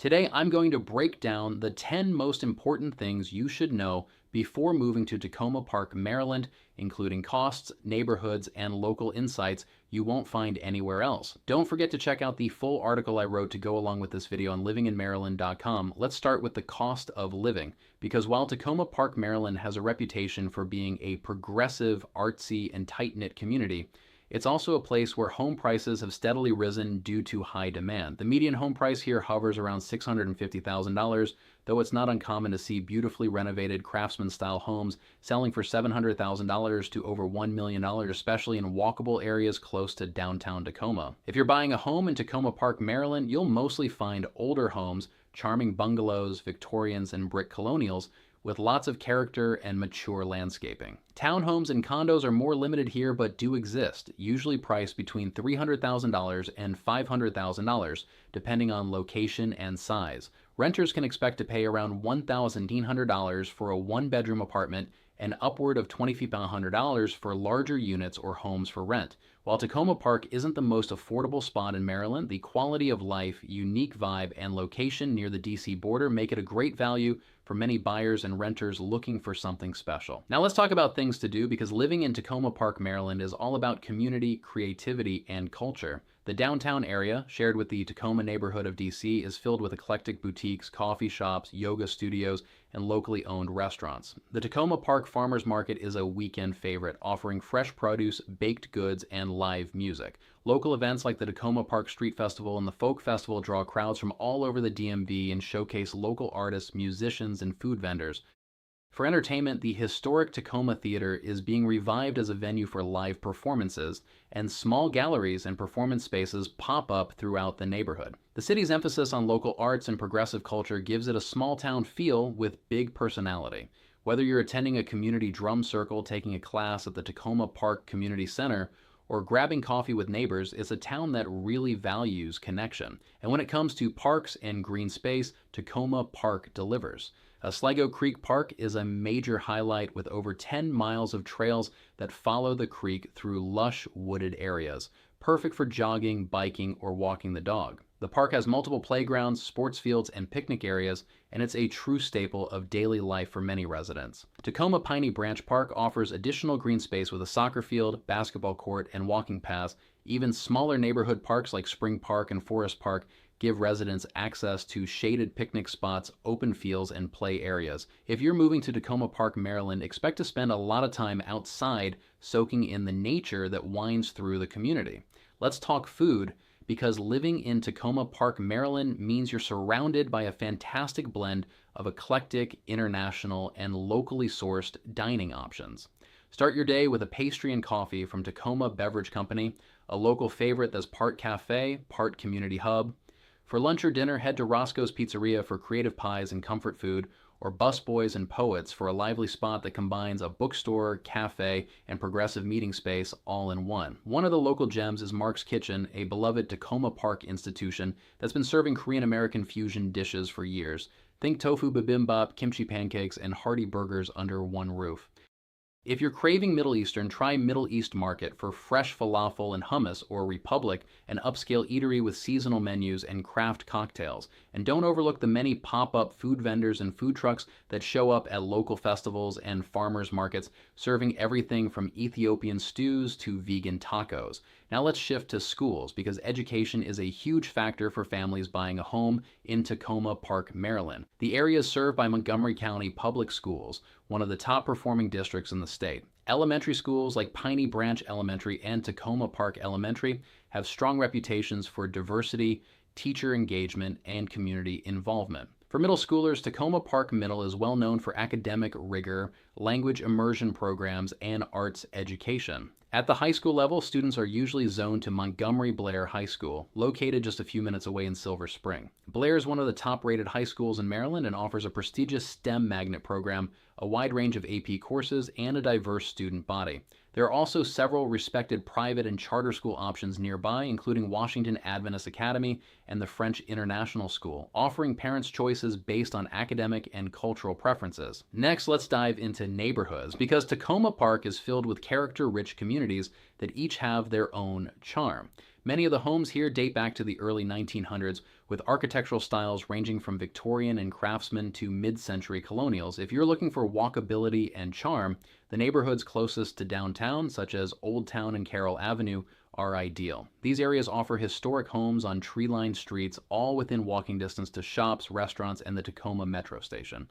Today, I'm going to break down the 10 most important things you should know before moving to Takoma Park, Maryland, including costs, neighborhoods, and local insights you won't find anywhere else. Don't forget to check out the full article I wrote to go along with this video on livinginmaryland.com. Let's start with the cost of living, because while Takoma Park, Maryland has a reputation for being a progressive, artsy, and tight-knit community, it's also a place where home prices have steadily risen due to high demand. The median home price here hovers around $650,000, though it's not uncommon to see beautifully renovated craftsman-style homes selling for $700,000 to over $1 million, especially in walkable areas close to downtown Tacoma. If you're buying a home in Takoma Park, Maryland, you'll mostly find older homes, charming bungalows, Victorians, and brick colonials, with lots of character and mature landscaping. Townhomes and condos are more limited here but do exist, usually priced between $300,000 and $500,000, depending on location and size. Renters can expect to pay around $1,900 for a one-bedroom apartment and upward of $2,500 for larger units or homes for rent. While Takoma Park isn't the most affordable spot in Maryland, the quality of life, unique vibe, and location near the DC border make it a great value for many buyers and renters looking for something special. Now let's talk about things to do, because living in Takoma Park, Maryland is all about community, creativity, and culture. The downtown area, shared with the Tacoma neighborhood of DC, is filled with eclectic boutiques, coffee shops, yoga studios, and locally owned restaurants. The Takoma Park Farmers Market is a weekend favorite, offering fresh produce, baked goods, and live music. Local events like the Takoma Park Street Festival and the Folk Festival draw crowds from all over the DMV and showcase local artists, musicians, and food vendors. For entertainment, the historic Takoma Theater is being revived as a venue for live performances, and small galleries and performance spaces pop up throughout the neighborhood. The city's emphasis on local arts and progressive culture gives it a small-town feel with big personality. Whether you're attending a community drum circle, taking a class at the Takoma Park Community Center, or grabbing coffee with neighbors, it's a town that really values connection. And when it comes to parks and green space, Takoma Park delivers. Sligo Creek Park is a major highlight with over 10 miles of trails that follow the creek through lush wooded areas, perfect for jogging, biking, or walking the dog. The park has multiple playgrounds, sports fields, and picnic areas, and it's a true staple of daily life for many residents. Takoma Piney Branch Park offers additional green space with a soccer field, basketball court, and walking paths. Even smaller neighborhood parks like Spring Park and Forest Park give residents access to shaded picnic spots, open fields, and play areas. If you're moving to Takoma Park, Maryland, expect to spend a lot of time outside soaking in the nature that winds through the community. Let's talk food, because living in Takoma Park, Maryland means you're surrounded by a fantastic blend of eclectic, international, and locally sourced dining options. Start your day with a pastry and coffee from Takoma Beverage Company, a local favorite that's part cafe, part community hub. For lunch or dinner, head to Roscoe's Pizzeria for creative pies and comfort food, or Busboys and Poets for a lively spot that combines a bookstore, cafe, and progressive meeting space all in one. One of the local gems is Mark's Kitchen, a beloved Takoma Park institution that's been serving Korean-American fusion dishes for years. Think tofu bibimbap, kimchi pancakes, and hearty burgers under one roof. If you're craving Middle Eastern, try Middle East Market for fresh falafel and hummus, or Republic, an upscale eatery with seasonal menus and craft cocktails. And don't overlook the many pop-up food vendors and food trucks that show up at local festivals and farmers markets, serving everything from Ethiopian stews to vegan tacos. Now let's shift to schools, because education is a huge factor for families buying a home in Takoma Park, Maryland. The area is served by Montgomery County Public Schools, one of the top performing districts in the state. Elementary schools like Piney Branch Elementary and Takoma Park Elementary have strong reputations for diversity, teacher engagement, and community involvement. For middle schoolers, Takoma Park Middle is well known for academic rigor, language immersion programs, and arts education. At the high school level, students are usually zoned to Montgomery Blair High School, located just a few minutes away in Silver Spring. Blair is one of the top-rated high schools in Maryland and offers a prestigious STEM magnet program, a wide range of AP courses, and a diverse student body. There are also several respected private and charter school options nearby, including Washington Adventist Academy and the French International School, offering parents choices based on academic and cultural preferences. Next, let's dive into neighborhoods, because Takoma Park is filled with character-rich communities that each have their own charm. Many of the homes here date back to the early 1900s, with architectural styles ranging from Victorian and Craftsman to mid-century colonials. If you're looking for walkability and charm, the neighborhoods closest to downtown, such as Old Town and Carroll Avenue, are ideal. These areas offer historic homes on tree-lined streets, all within walking distance to shops, restaurants, and the Tacoma Metro Station.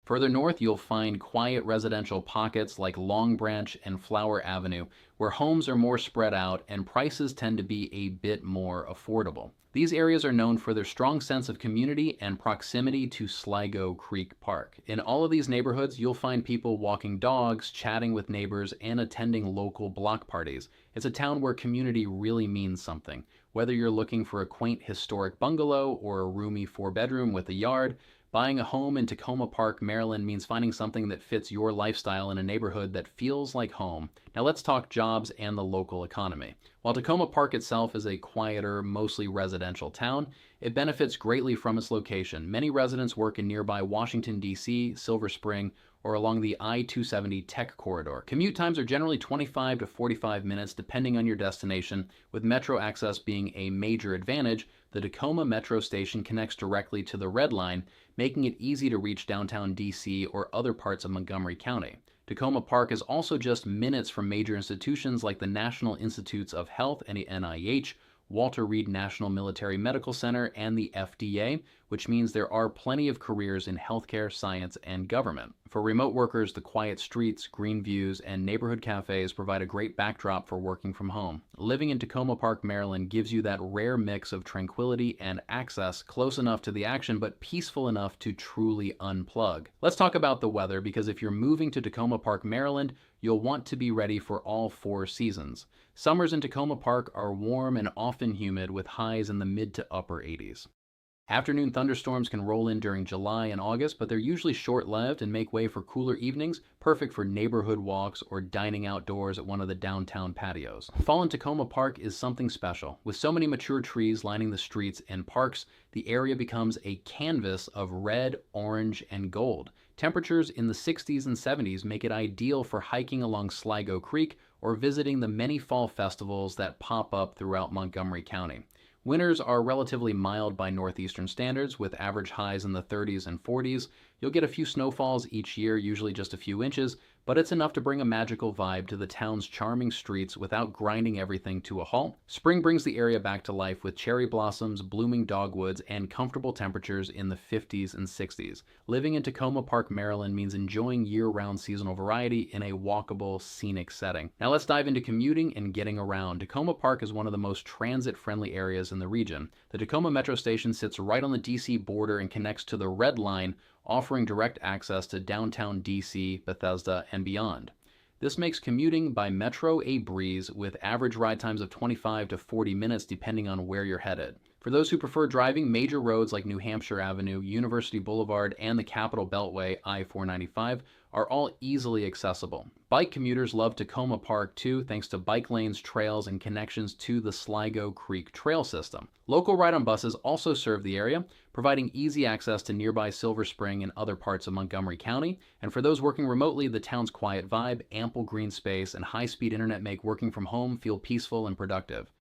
Further north, you'll find quiet residential pockets like Long Branch and Flower Avenue, where homes are more spread out and prices tend to be a bit more affordable. These areas are known for their strong sense of community and proximity to Sligo Creek Park. In all of these neighborhoods, you'll find people walking dogs, chatting with neighbors, and attending local block parties. It's a town where community really means something. Whether you're looking for a quaint historic bungalow or a roomy 4-bedroom with a yard, buying a home in Takoma Park, Maryland means finding something that fits your lifestyle in a neighborhood that feels like home. Now let's talk jobs and the local economy. While Takoma Park itself is a quieter, mostly residential town, it benefits greatly from its location. Many residents work in nearby Washington, D.C., Silver Spring, or along the I-270 Tech Corridor. Commute times are generally 25 to 45 minutes depending on your destination, with metro access being a major advantage. The Tacoma Metro Station connects directly to the Red Line, making it easy to reach downtown DC or other parts of Montgomery County. Takoma Park is also just minutes from major institutions like the National Institutes of Health and the NIH, Walter Reed National Military Medical Center, and the FDA, which means there are plenty of careers in healthcare, science, and government. For remote workers, the quiet streets, green views, and neighborhood cafes provide a great backdrop for working from home. Living in Takoma Park, Maryland gives you that rare mix of tranquility and access, close enough to the action but peaceful enough to truly unplug. Let's talk about the weather, because if you're moving to Takoma Park, Maryland, you'll want to be ready for all 4 seasons. Summers in Takoma Park are warm and often humid, with highs in the mid to upper 80s. Afternoon thunderstorms can roll in during July and August, but they're usually short-lived and make way for cooler evenings, perfect for neighborhood walks or dining outdoors at one of the downtown patios. Fall in Takoma Park is something special. With so many mature trees lining the streets and parks, the area becomes a canvas of red, orange, and gold. Temperatures in the 60s and 70s make it ideal for hiking along Sligo Creek or visiting the many fall festivals that pop up throughout Montgomery County. Winters are relatively mild by northeastern standards, with average highs in the 30s and 40s. You'll get a few snowfalls each year, usually just a few inches, but it's enough to bring a magical vibe to the town's charming streets without grinding everything to a halt. Spring brings the area back to life with cherry blossoms, blooming dogwoods, and comfortable temperatures in the 50s and 60s. Living in Takoma Park, Maryland means enjoying year-round seasonal variety in a walkable, scenic setting. Now let's dive into commuting and getting around. Takoma Park is one of the most transit-friendly areas in the region. The Tacoma Metro Station sits right on the DC border and connects to the Red Line, offering direct access to downtown DC, Bethesda, and beyond. This makes commuting by Metro a breeze, with average ride times of 25 to 40 minutes depending on where you're headed. For those who prefer driving, major roads like New Hampshire Avenue, University Boulevard, and the Capitol Beltway, I-495, are all easily accessible. Bike commuters love Takoma Park too, thanks to bike lanes, trails, and connections to the Sligo Creek Trail system. Local ride-on buses also serve the area, providing easy access to nearby Silver Spring and other parts of Montgomery County. And for those working remotely, the town's quiet vibe, ample green space, and high-speed internet make working from home feel peaceful and productive.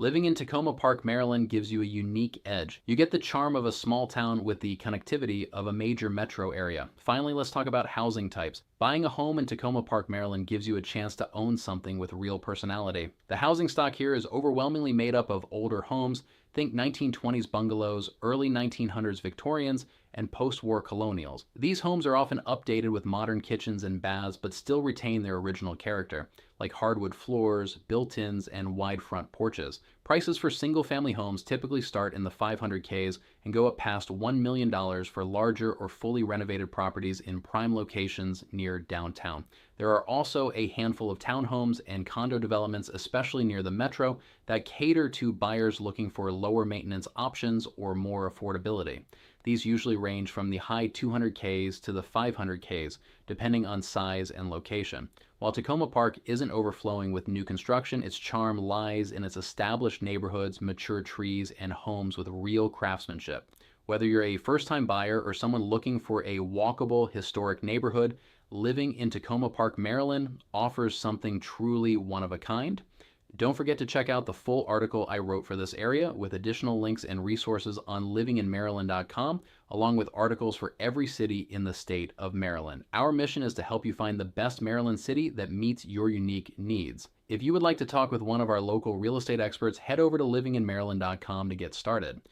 Living in Takoma Park, Maryland gives you a unique edge. You get the charm of a small town with the connectivity of a major metro area. Finally, let's talk about housing types. Buying a home in Takoma Park, Maryland gives you a chance to own something with real personality. The housing stock here is overwhelmingly made up of older homes. Think 1920s bungalows, early 1900s Victorians, and post-war colonials. These homes are often updated with modern kitchens and baths, but still retain their original character, like hardwood floors, built-ins, and wide front porches. Prices for single-family homes typically start in the 500Ks and go up past $1 million for larger or fully renovated properties in prime locations near downtown. There are also a handful of townhomes and condo developments, especially near the metro, that cater to buyers looking for lower maintenance options or more affordability. These usually range from the high 200Ks to the 500Ks, depending on size and location. While Takoma Park isn't overflowing with new construction, its charm lies in its established neighborhoods, mature trees, and homes with real craftsmanship. Whether you're a first-time buyer or someone looking for a walkable, historic neighborhood, living in Takoma Park, Maryland offers something truly one of a kind. Don't forget to check out the full article I wrote for this area with additional links and resources on livinginmaryland.com, along with articles for every city in the state of Maryland. Our mission is to help you find the best Maryland city that meets your unique needs. If you would like to talk with one of our local real estate experts, head over to livinginmaryland.com to get started.